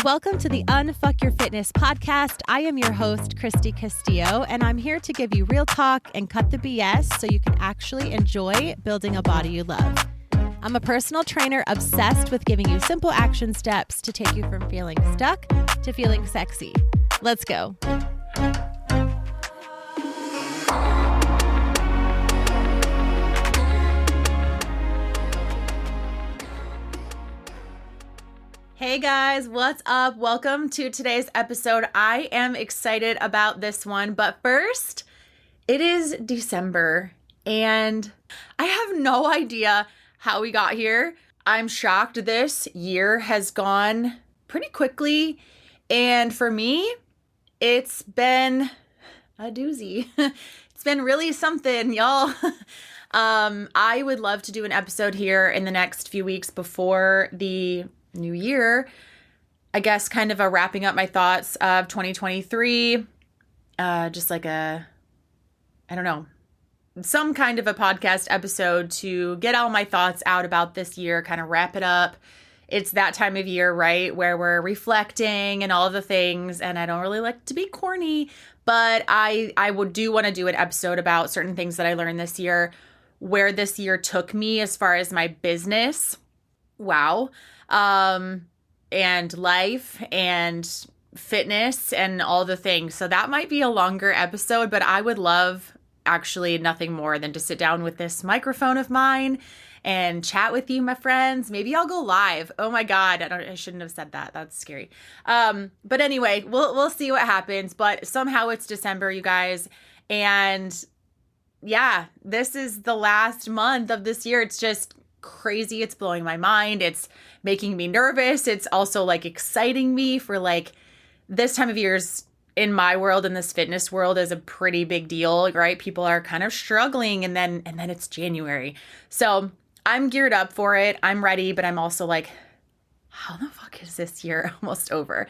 Welcome to the Unfuck Your Fitness podcast. I am your host, Christy Castillo, and I'm here to give you real talk and cut the BS so you can actually enjoy building a body you love. I'm a personal trainer obsessed with giving you simple action steps to take you from feeling stuck to feeling sexy. Let's go. Hey guys, what's up? Welcome to today's episode. I am excited about this one, but first, it is December and I have no idea how we got here. I'm shocked this year has gone pretty quickly, and for me, it's been a doozy. It's been really something, y'all. I would love to do an episode here in the next few weeks before the new year. I guess kind of a wrapping up my thoughts of 2023. Just like some kind of a podcast episode to get all my thoughts out about this year, kind of wrap it up. It's that time of year, right, where we're reflecting and all of the things, and I don't really like to be corny, but I do want to do an episode about certain things that I learned this year, where this year took me as far as my business. Wow. And life and fitness and all the things. So that might be a longer episode, but I would love actually nothing more than to sit down with this microphone of mine and chat with you, my friends. Maybe I'll go live. Oh my God. I shouldn't have said that. That's scary. But anyway, we'll see what happens, but somehow it's December, you guys. And yeah, this is the last month of this year. It's just crazy. It's blowing my mind. It's making me nervous. It's also like exciting me for like this time of year's in my world, in this fitness world, is a pretty big deal, right? People are kind of struggling, and then it's January. So I'm geared up for it. I'm ready, but I'm also like, how the fuck is this year almost over?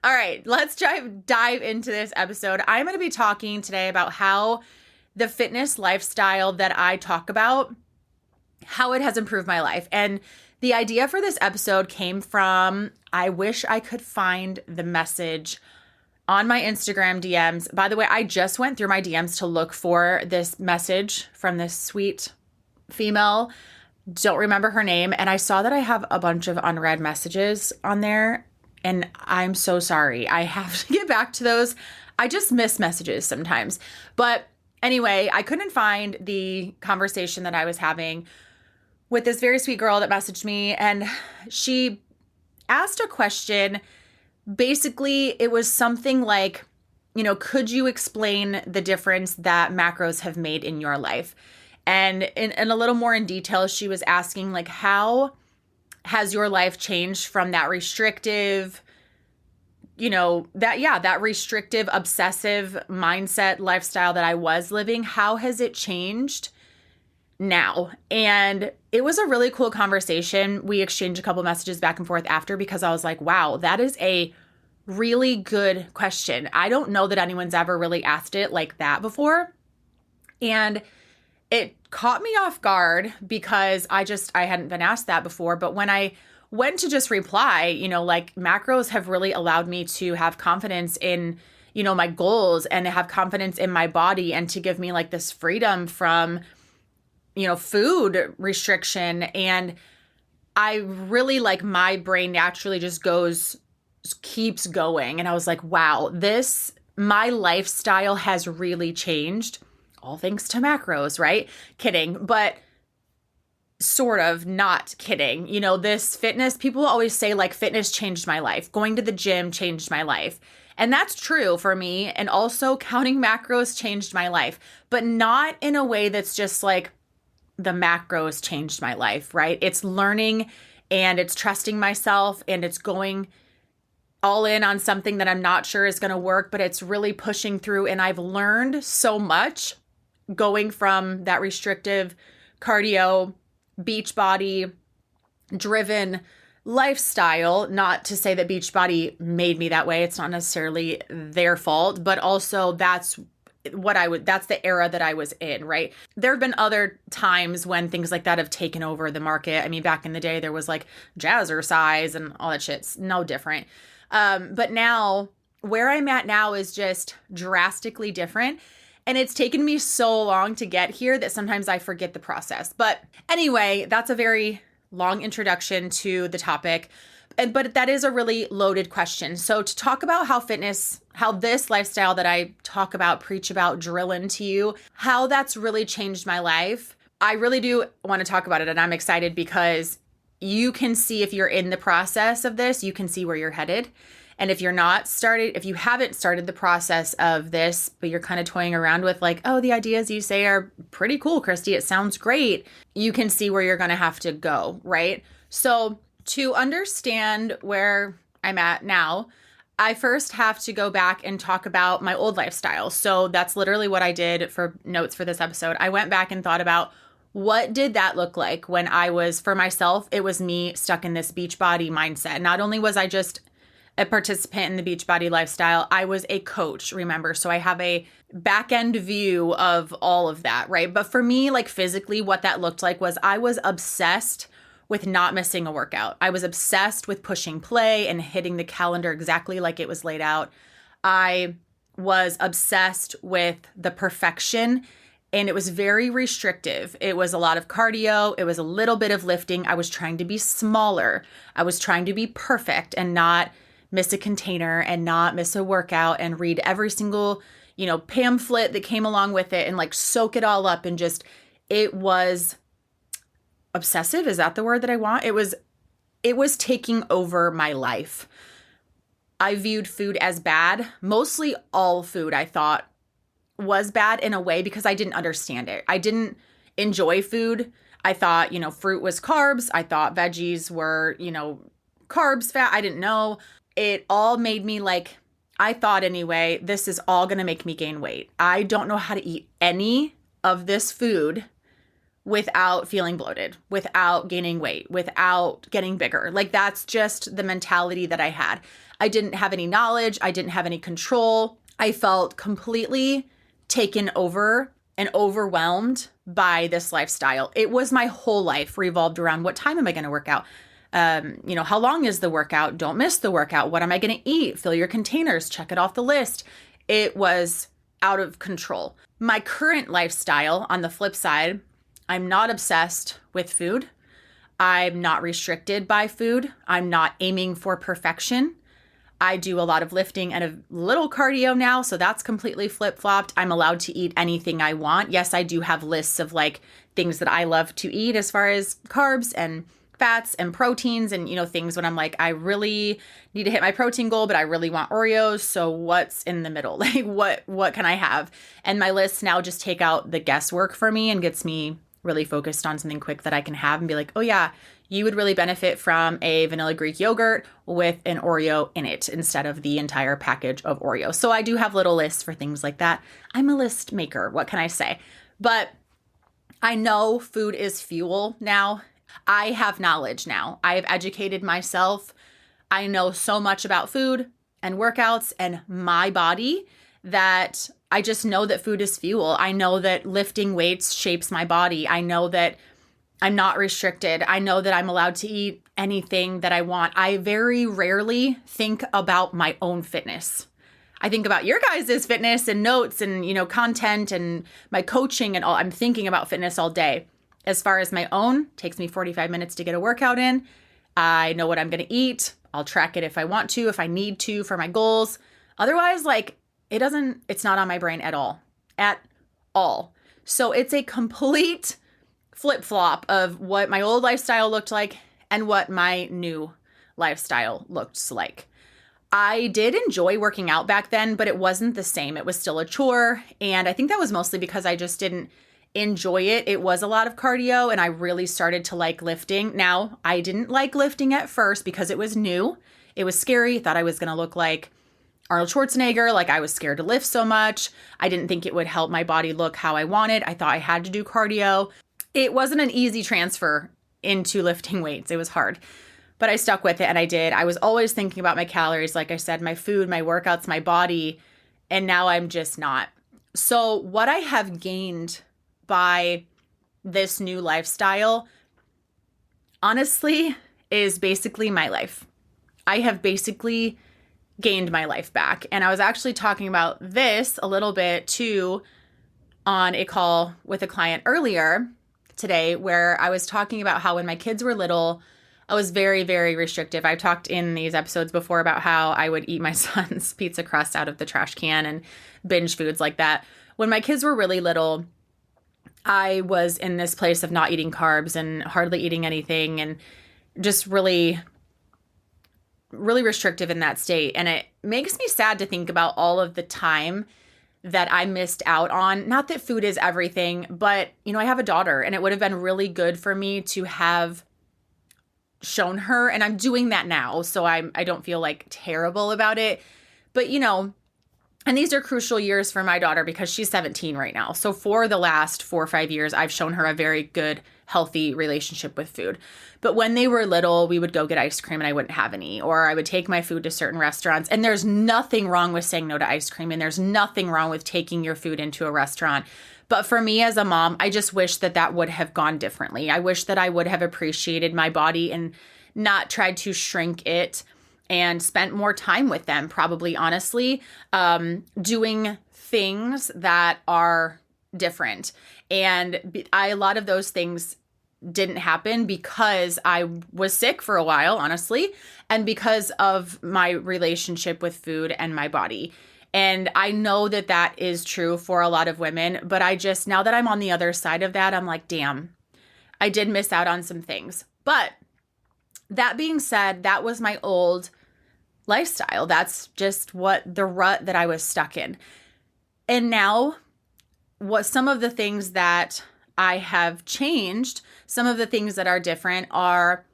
All right, let's dive into this episode. I'm going to be talking today about how the fitness lifestyle that I talk about, how it has improved my life. And the idea for this episode came from, I wish I could find the message on my Instagram DMs. By the way, I just went through my DMs to look for this message from this sweet female. Don't remember her name. And I saw that I have a bunch of unread messages on there. And I'm so sorry. I have to get back to those. I just miss messages sometimes. But anyway, I couldn't find the conversation that I was having with this very sweet girl that messaged me, and she asked a question. Basically, it was something like, could you explain the difference that macros have made in your life? And in a little more in detail, she was asking, like, how has your life changed from that restrictive, that restrictive, obsessive mindset lifestyle that I was living? How has it changed now? And it was a really cool conversation. We exchanged a couple messages back and forth after, because I was like, wow, that is a really good question. I don't know that anyone's ever really asked it like that before. And it caught me off guard because I hadn't been asked that before. But when I went to just reply, like, macros have really allowed me to have confidence in, my goals, and to have confidence in my body, and to give me like this freedom from food restriction. And I really, like, my brain naturally just keeps going. And I was like, wow, my lifestyle has really changed, all thanks to macros, right? Kidding, but sort of not kidding. This fitness, people always say like fitness changed my life. Going to the gym changed my life. And that's true for me. And also counting macros changed my life, but not in a way that's just like, the macros changed my life, right? It's learning, and it's trusting myself, and it's going all in on something that I'm not sure is going to work, but it's really pushing through. And I've learned so much going from that restrictive cardio, Beachbody driven lifestyle. Not to say that Beachbody made me that way. It's not necessarily their fault, but also that's the era that I was in, right? There have been other times when things like that have taken over the market. I mean, back in the day, there was like jazzercise and all that shit. It's no different. But now where I'm at now is just drastically different. And it's taken me so long to get here that sometimes I forget the process. But anyway, that's a very long introduction to the topic. But that is a really loaded question. So to talk about how this lifestyle that I talk about, preach about, drill into you, how that's really changed my life, I really do want to talk about it. And I'm excited because you can see, if you're in the process of this, you can see where you're headed. And if you haven't started the process of this, but you're kind of toying around with like, oh, the ideas you say are pretty cool, Christy, it sounds great, you can see where you're going to have to go, right? So to understand where I'm at now, I first have to go back and talk about my old lifestyle. So that's literally what I did for notes for this episode. I went back and thought about, what did that look like when I was, for myself, it was me stuck in this Beachbody mindset. Not only was I just a participant in the Beachbody lifestyle, I was a coach, remember? So I have a back end view of all of that, right? But for me, like physically, what that looked like was I was obsessed with not missing a workout. I was obsessed with pushing play and hitting the calendar exactly like it was laid out. I was obsessed with the perfection, and it was very restrictive. It was a lot of cardio. It was a little bit of lifting. I was trying to be smaller. I was trying to be perfect and not miss a container and not miss a workout and read every single, pamphlet that came along with it and like soak it all up. And just, it was obsessive. Is that the word that I want? It was taking over my life. I viewed food as bad. Mostly all food I thought was bad in a way because I didn't understand it. I didn't enjoy food. I thought, fruit was carbs. I thought veggies were, carbs, fat. I didn't know. It all made me like, I thought anyway, this is all going to make me gain weight. I don't know how to eat any of this food without feeling bloated, without gaining weight, without getting bigger. Like that's just the mentality that I had. I didn't have any knowledge. I didn't have any control. I felt completely taken over and overwhelmed by this lifestyle. It was my whole life revolved around, what time am I going to work out? How long is the workout? Don't miss the workout. What am I going to eat? Fill your containers, check it off the list. It was out of control. My current lifestyle, on the flip side, I'm not obsessed with food. I'm not restricted by food. I'm not aiming for perfection. I do a lot of lifting and a little cardio now, so that's completely flip-flopped. I'm allowed to eat anything I want. Yes, I do have lists of like things that I love to eat as far as carbs and fats and proteins and, things when I'm like, I really need to hit my protein goal, but I really want Oreos. So what's in the middle? Like what can I have? And my lists now just take out the guesswork for me and gets me really focused on something quick that I can have and be like, oh yeah, you would really benefit from a vanilla Greek yogurt with an Oreo in it instead of the entire package of Oreos. So I do have little lists for things like that. I'm a list maker. What can I say? But I know food is fuel now. I have knowledge now. I have educated myself. I know so much about food and workouts and my body that I just know that food is fuel. I know that lifting weights shapes my body. I know that I'm not restricted. I know that I'm allowed to eat anything that I want. I very rarely think about my own fitness. I think about your guys' fitness and notes and, content and my coaching and all. I'm thinking about fitness all day. As far as my own, takes me 45 minutes to get a workout in. I know what I'm going to eat. I'll track it if I want to, if I need to for my goals. Otherwise, it's not on my brain at all. At all. So it's a complete flip-flop of what my old lifestyle looked like and what my new lifestyle looks like. I did enjoy working out back then, but it wasn't the same. It was still a chore. And I think that was mostly because I just didn't enjoy it. It was a lot of cardio and I really started to like lifting. Now, I didn't like lifting at first because it was new. It was scary. Thought I was going to look like Arnold Schwarzenegger. Like I was scared to lift so much. I didn't think it would help my body look how I wanted. I thought I had to do cardio. It wasn't an easy transfer into lifting weights. It was hard, but I stuck with it and I did. I was always thinking about my calories. Like I said, my food, my workouts, my body, and now I'm just not. So what I have gained by this new lifestyle, honestly, is basically my life. I have basically gained my life back. And I was actually talking about this a little bit too on a call with a client earlier today, where I was talking about how when my kids were little, I was very, very restrictive. I've talked in these episodes before about how I would eat my son's pizza crust out of the trash can and binge foods like that. When my kids were really little, I was in this place of not eating carbs and hardly eating anything and just really, really restrictive in that state. And it makes me sad to think about all of the time that I missed out on. Not that food is everything, but, I have a daughter, and it would have been really good for me to have shown her, and I'm doing that now, so I don't feel like terrible about it. But, and these are crucial years for my daughter because she's 17 right now. So for the last 4 or 5 years, I've shown her a very good, healthy relationship with food. But when they were little, we would go get ice cream and I wouldn't have any, or I would take my food to certain restaurants. And there's nothing wrong with saying no to ice cream, and there's nothing wrong with taking your food into a restaurant. But for me as a mom, I just wish that would have gone differently. I wish that I would have appreciated my body and not tried to shrink it and spent more time with them, probably, honestly, doing things that are different. And a lot of those things didn't happen because I was sick for a while, honestly, and because of my relationship with food and my body. And I know that is true for a lot of women, but now that I'm on the other side of that, I'm like, damn, I did miss out on some things. But that being said, that was my old lifestyle. That's just the rut that I was stuck in. And now, some of the things that I have changed, some of the things that are different are,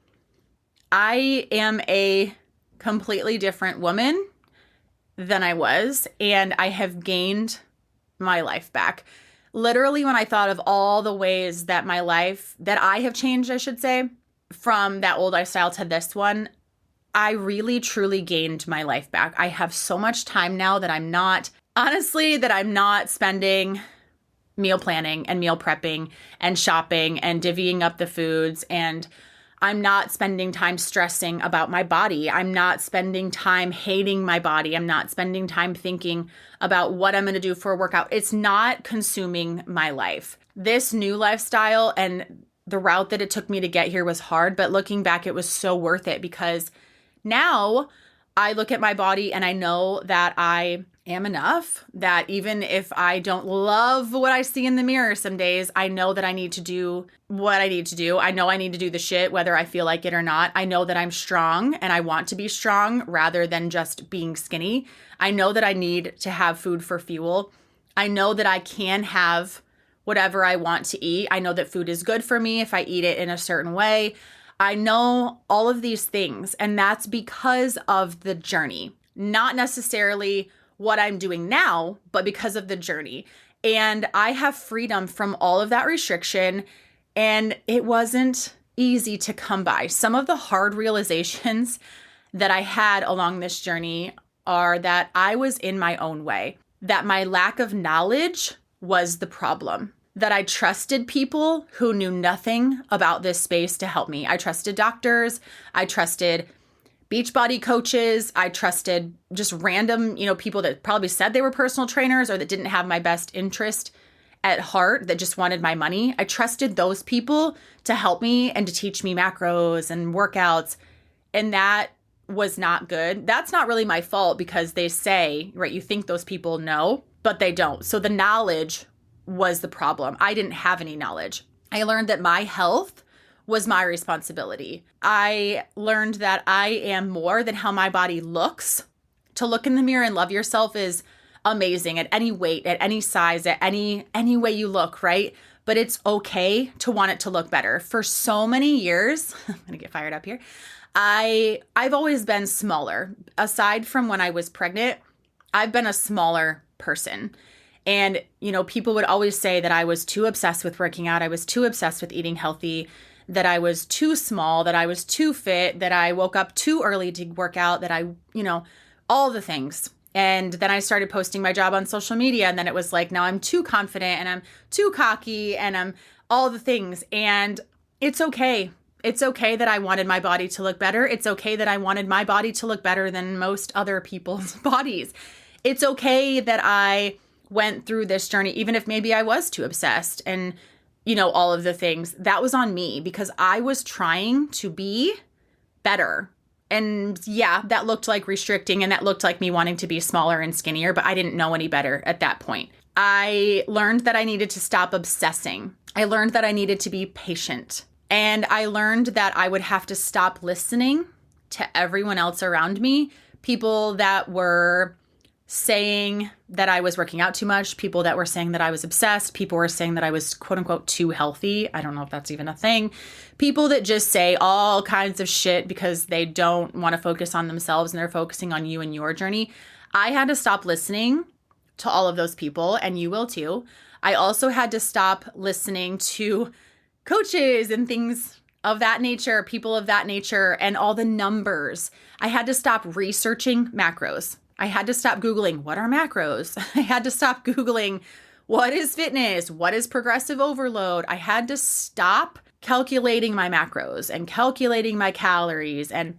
I am a completely different woman than I was, and I have gained my life back. Literally, when I thought of all the ways that I have changed, I should say, from that old lifestyle to this one, I really, truly gained my life back. I have so much time now that I'm not spending meal planning and meal prepping and shopping and divvying up the foods, and I'm not spending time stressing about my body. I'm not spending time hating my body. I'm not spending time thinking about what I'm going to do for a workout. It's not consuming my life. This new lifestyle and the route that it took me to get here was hard, but looking back, it was so worth it, because now I look at my body and I know that I am enough, that even if I don't love what I see in the mirror some days, I know that I need to do what I need to do. I know I need to do the shit whether I feel like it or not. I know that I'm strong and I want to be strong rather than just being skinny. I know that I need to have food for fuel. I know that I can have whatever I want to eat. I know that food is good for me if I eat it in a certain way. I know all of these things, and that's because of the journey, not necessarily what I'm doing now, but because of the journey. And I have freedom from all of that restriction, and it wasn't easy to come by. Some of the hard realizations that I had along this journey are that I was in my own way, that my lack of knowledge was the problem, that I trusted people who knew nothing about this space to help me. I trusted doctors. I trusted Beachbody coaches. I trusted just random, people that probably said they were personal trainers or that didn't have my best interest at heart, that just wanted my money. I trusted those people to help me and to teach me macros and workouts. And that was not good. That's not really my fault, because they say, right, you think those people know, but they don't. So the knowledge was the problem. I didn't have any knowledge. I learned that my health was my responsibility. I learned that I am more than how my body looks. To look in the mirror and love yourself is amazing at any weight, at any size, at any way you look, right? But it's okay to want it to look better. For so many years, I'm gonna get fired up here, I've always been smaller. Aside from when I was pregnant, I've been a smaller person. And, people would always say that I was too obsessed with working out. I was too obsessed with eating healthy, that I was too small, that I was too fit, that I woke up too early to work out, that I, all the things. And then I started posting my job on social media. And then it was like, now I'm too confident and I'm too cocky and I'm all the things. And it's okay. It's okay that I wanted my body to look better. It's okay that I wanted my body to look better than most other people's bodies. It's okay that I went through this journey, even if maybe I was too obsessed and, all of the things. That was on me because I was trying to be better. And yeah, that looked like restricting and that looked like me wanting to be smaller and skinnier, but I didn't know any better at that point. I learned that I needed to stop obsessing. I learned that I needed to be patient. And I learned that I would have to stop listening to everyone else around me, people that were saying that I was working out too much, people that were saying that I was obsessed, people were saying that I was quote unquote too healthy. I don't know if that's even a thing. People that just say all kinds of shit because they don't want to focus on themselves and they're focusing on you and your journey. I had to stop listening to all of those people, and you will too. I also had to stop listening to coaches and things of that nature, people of that nature, and all the numbers. I had to stop researching macros. I had to stop Googling, what are macros? I had to stop Googling, what is fitness? What is progressive overload? I had to stop calculating my macros and calculating my calories. And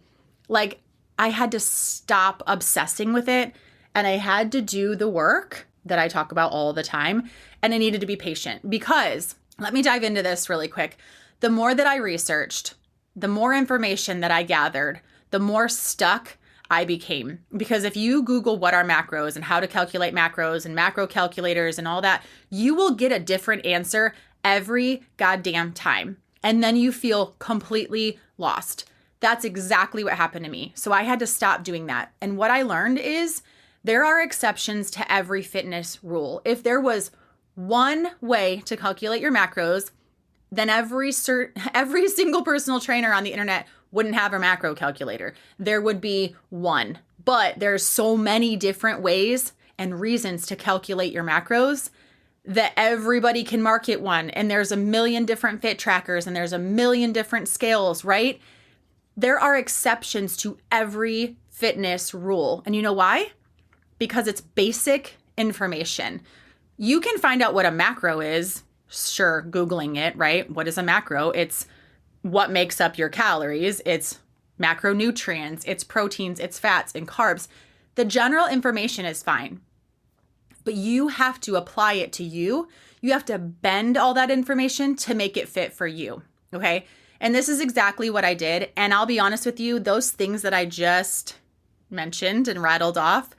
I had to stop obsessing with it. And I had to do the work that I talk about all the time. And I needed to be patient because, let me dive into this really quick. The more that I researched, the more information that I gathered, the more stuck I became. Because if you Google what are macros and how to calculate macros and macro calculators and all that, you will get a different answer every goddamn time. And then you feel completely lost. That's exactly what happened to me. So I had to stop doing that. And what I learned is there are exceptions to every fitness rule. If there was one way to calculate your macros, then every single personal trainer on the internet wouldn't have a macro calculator. There would be one. But there's so many different ways and reasons to calculate your macros that everybody can market one. And there's a million different fit trackers and there's a million different scales, right? There are exceptions to every fitness rule. And you know why? Because it's basic information. You can find out what a macro is, sure, Googling it, right? What is a macro? It's what makes up your calories. It's macronutrients, it's proteins, it's fats and carbs. The general information is fine, but you have to apply it to you. You have to bend all that information to make it fit for you, okay? And this is exactly what I did. And I'll be honest with you, those things that I just mentioned and rattled off,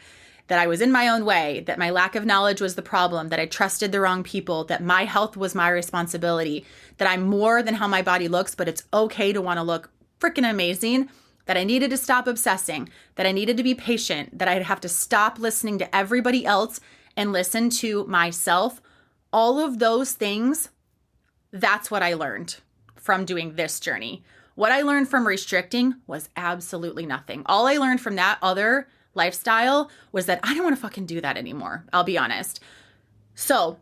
that I was in my own way, that my lack of knowledge was the problem, that I trusted the wrong people, that my health was my responsibility, that I'm more than how my body looks, but it's okay to want to look freaking amazing, that I needed to stop obsessing, that I needed to be patient, that I'd have to stop listening to everybody else and listen to myself. All of those things, that's what I learned from doing this journey. What I learned from restricting was absolutely nothing. All I learned from that other lifestyle was that I don't want to fucking do that anymore. I'll be honest. So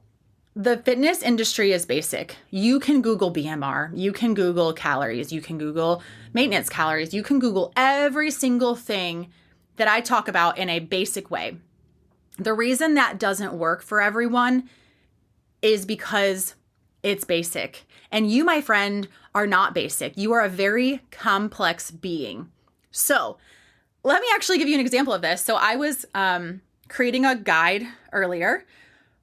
the fitness industry is basic. You can Google BMR, you can Google calories, you can Google maintenance calories, you can Google every single thing that I talk about in a basic way. The reason that doesn't work for everyone is because it's basic. And you, my friend, are not basic. You are a very complex being. So let me actually give you an example of this. So I was creating a guide earlier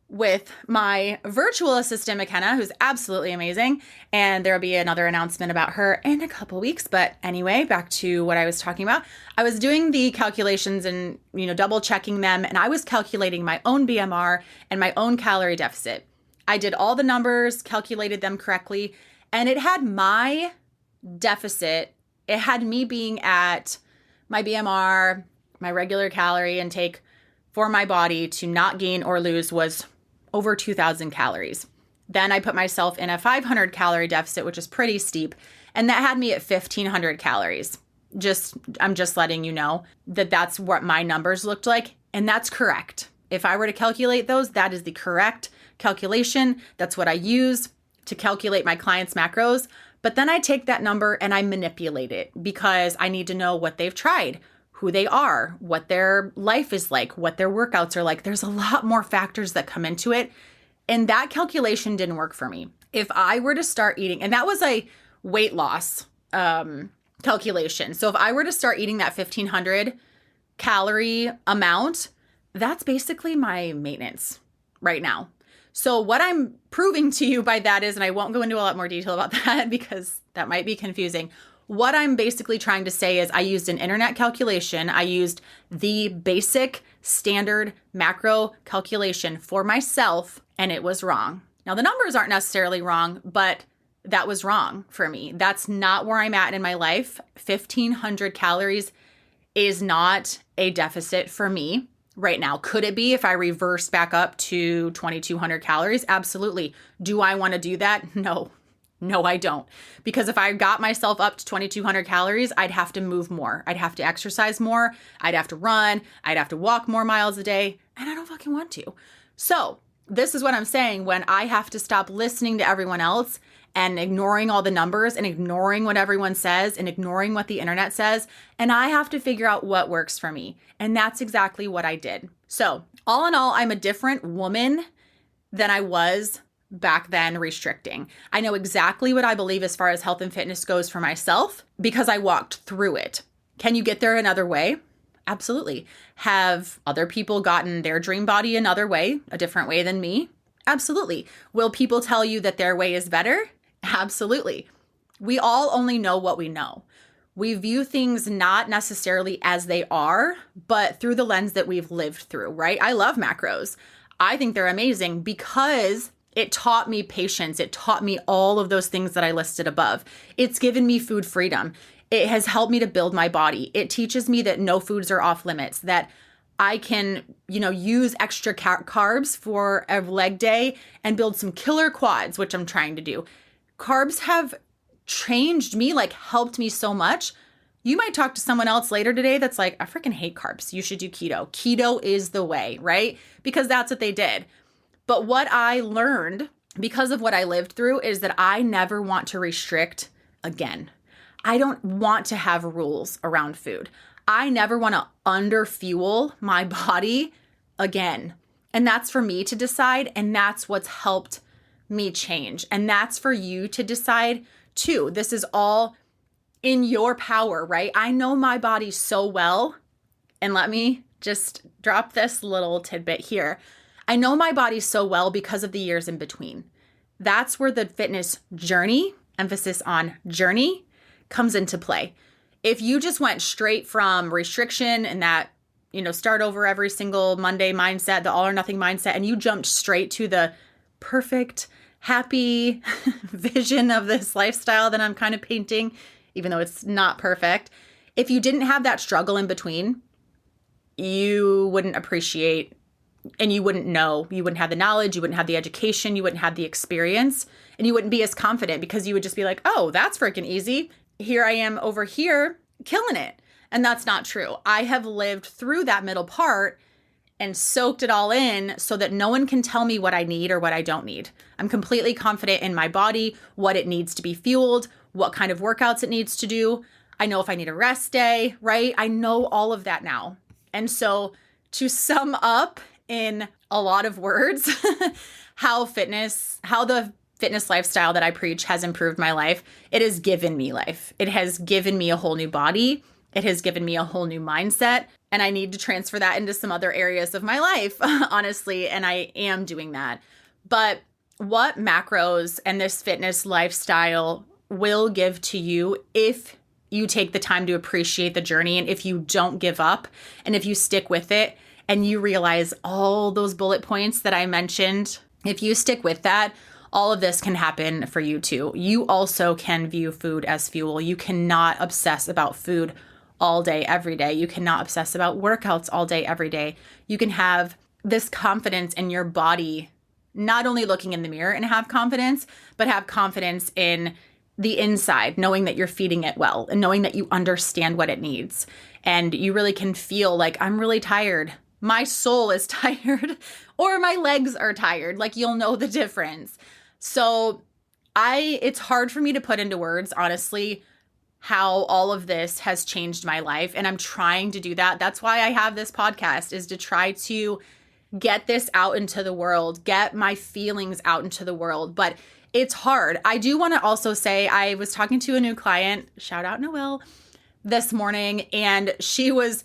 with my virtual assistant, McKenna, who's absolutely amazing. And there'll be another announcement about her in a couple weeks. But anyway, back to what I was talking about. I was doing the calculations and, double checking them. And I was calculating my own BMR and my own calorie deficit. I did all the numbers, calculated them correctly. And it had my deficit. It had me being at my BMR, my regular calorie intake for my body to not gain or lose was over 2,000 calories. Then I put myself in a 500 calorie deficit, which is pretty steep. And that had me at 1,500 calories. I'm just letting you know that that's what my numbers looked like. And that's correct. If I were to calculate those, that is the correct calculation. That's what I use to calculate my clients' macros. But then I take that number and I manipulate it because I need to know what they've tried, who they are, what their life is like, what their workouts are like. There's a lot more factors that come into it. And that calculation didn't work for me. If I were to start eating, and that was a weight loss calculation. So if I were to start eating that 1,500 calorie amount, that's basically my maintenance right now. So what I'm proving to you by that is, and I won't go into a lot more detail about that because that might be confusing. What I'm basically trying to say is I used an internet calculation. I used the basic standard macro calculation for myself, and it was wrong. Now, the numbers aren't necessarily wrong, but that was wrong for me. That's not where I'm at in my life. 1,500 calories is not a deficit for me right now. Could it be if I reverse back up to 2,200 calories? Absolutely. Do I want to do that? No. No, I don't. Because if I got myself up to 2,200 calories, I'd have to move more. I'd have to exercise more. I'd have to run. I'd have to walk more miles a day. And I don't fucking want to. So this is what I'm saying when I have to stop listening to everyone else and ignoring all the numbers and ignoring what everyone says and ignoring what the internet says. And I have to figure out what works for me. And that's exactly what I did. So all in all, I'm a different woman than I was back then restricting. I know exactly what I believe as far as health and fitness goes for myself because I walked through it. Can you get there another way? Absolutely. Have other people gotten their dream body another way, a different way than me? Absolutely. Will people tell you that their way is better? Absolutely. We all only know what we know. We view things not necessarily as they are, but through the lens that we've lived through, right? I love macros. I think they're amazing because it taught me patience. It taught me all of those things that I listed above. It's given me food freedom. It has helped me to build my body. It teaches me that no foods are off limits, that I can, use extra carbs for a leg day and build some killer quads, which I'm trying to do. Carbs have changed me, helped me so much. You might talk to someone else later today that's like, I freaking hate carbs. You should do keto. Keto is the way, right? Because that's what they did. But what I learned because of what I lived through is that I never want to restrict again. I don't want to have rules around food. I never want to underfuel my body again. And that's for me to decide. And that's what's helped me change. And that's for you to decide too. This is all in your power, right? I know my body so well. And let me just drop this little tidbit here. I know my body so well because of the years in between. That's where the fitness journey, emphasis on journey, comes into play. If you just went straight from restriction and that, start over every single Monday mindset, the all or nothing mindset, and you jumped straight to the perfect, happy vision of this lifestyle that I'm kind of painting, even though it's not perfect. If you didn't have that struggle in between, you wouldn't appreciate and you wouldn't know, you wouldn't have the knowledge, you wouldn't have the education, you wouldn't have the experience, and you wouldn't be as confident because you would just be like, oh, that's freaking easy. Here I am over here killing it. And that's not true. I have lived through that middle part and soaked it all in so that no one can tell me what I need or what I don't need. I'm completely confident in my body, what it needs to be fueled, what kind of workouts it needs to do. I know if I need a rest day, right? I know all of that now. And so to sum up in a lot of words, how the fitness lifestyle that I preach has improved my life. It has given me life. It has given me a whole new body. It has given me a whole new mindset. And I need to transfer that into some other areas of my life, honestly. And I am doing that. But what macros and this fitness lifestyle will give to you if you take the time to appreciate the journey and if you don't give up and if you stick with it and you realize all those bullet points that I mentioned, if you stick with that, all of this can happen for you too. You also can view food as fuel. You cannot obsess about food all day, every day. You cannot obsess about workouts all day, every day. You can have this confidence in your body, not only looking in the mirror and have confidence, but have confidence in the inside, knowing that you're feeding it well and knowing that you understand what it needs. And you really can feel like, I'm really tired. My soul is tired or my legs are tired. You'll know the difference. So it's hard for me to put into words, honestly, how all of this has changed my life. And I'm trying to do that. That's why I have this podcast, is to try to get this out into the world, get my feelings out into the world. But it's hard. I do want to also say I was talking to a new client, shout out Noelle, this morning, and she was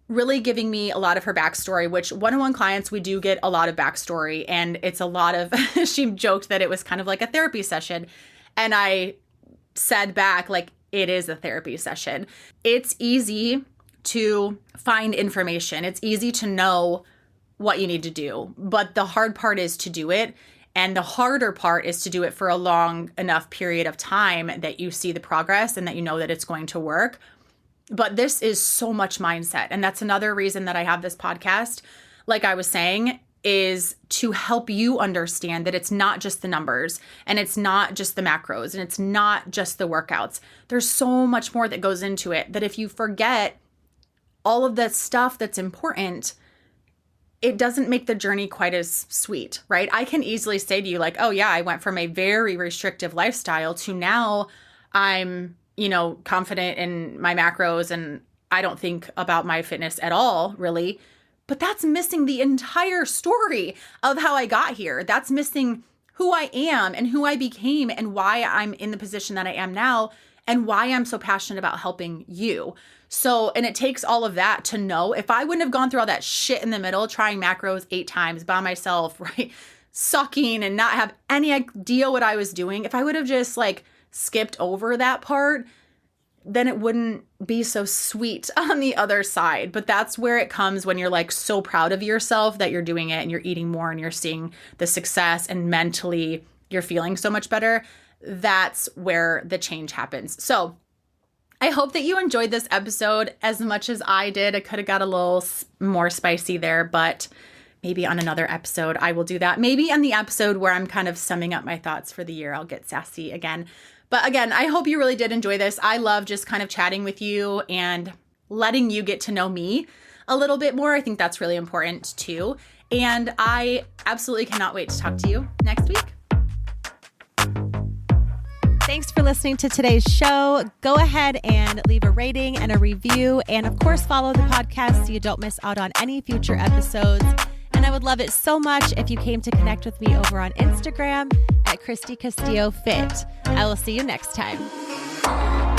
really giving me a lot of her backstory, which one-on-one clients, we do get a lot of backstory, and it's a lot of, she joked that it was kind of like a therapy session. And I said back, like, it is a therapy session. It's easy to find information. It's easy to know what you need to do, but the hard part is to do it. And the harder part is to do it for a long enough period of time that you see the progress and that you know that it's going to work. But this is so much mindset. And that's another reason that I have this podcast, like I was saying, is to help you understand that it's not just the numbers and it's not just the macros and it's not just the workouts. There's so much more that goes into it that if you forget all of the stuff that's important, it doesn't make the journey quite as sweet, right? I can easily say to you like, oh yeah, I went from a very restrictive lifestyle to now I'm, confident in my macros and I don't think about my fitness at all, really. But that's missing the entire story of how I got here. That's missing who I am and who I became and why I'm in the position that I am now and why I'm so passionate about helping you. So, and it takes all of that to know if I wouldn't have gone through all that shit in the middle, trying macros 8 times by myself, right? Sucking and not have any idea what I was doing. If I would have just like skipped over that part, then it wouldn't be so sweet on the other side. But that's where it comes when you're like so proud of yourself that you're doing it and you're eating more and you're seeing the success and mentally you're feeling so much better. That's where the change happens. So I hope that you enjoyed this episode as much as I did. I could have got a little more spicy there, but maybe on another episode I will do that. Maybe on the episode where I'm kind of summing up my thoughts for the year, I'll get sassy again. But again, I hope you really did enjoy this. I love just kind of chatting with you and letting you get to know me a little bit more. I think that's really important too. And I absolutely cannot wait to talk to you next week. Thanks for listening to today's show. Go ahead and leave a rating and a review. And of course, follow the podcast so you don't miss out on any future episodes. And I would love it so much if you came to connect with me over on Instagram at Christy Castillo Fit. I will see you next time.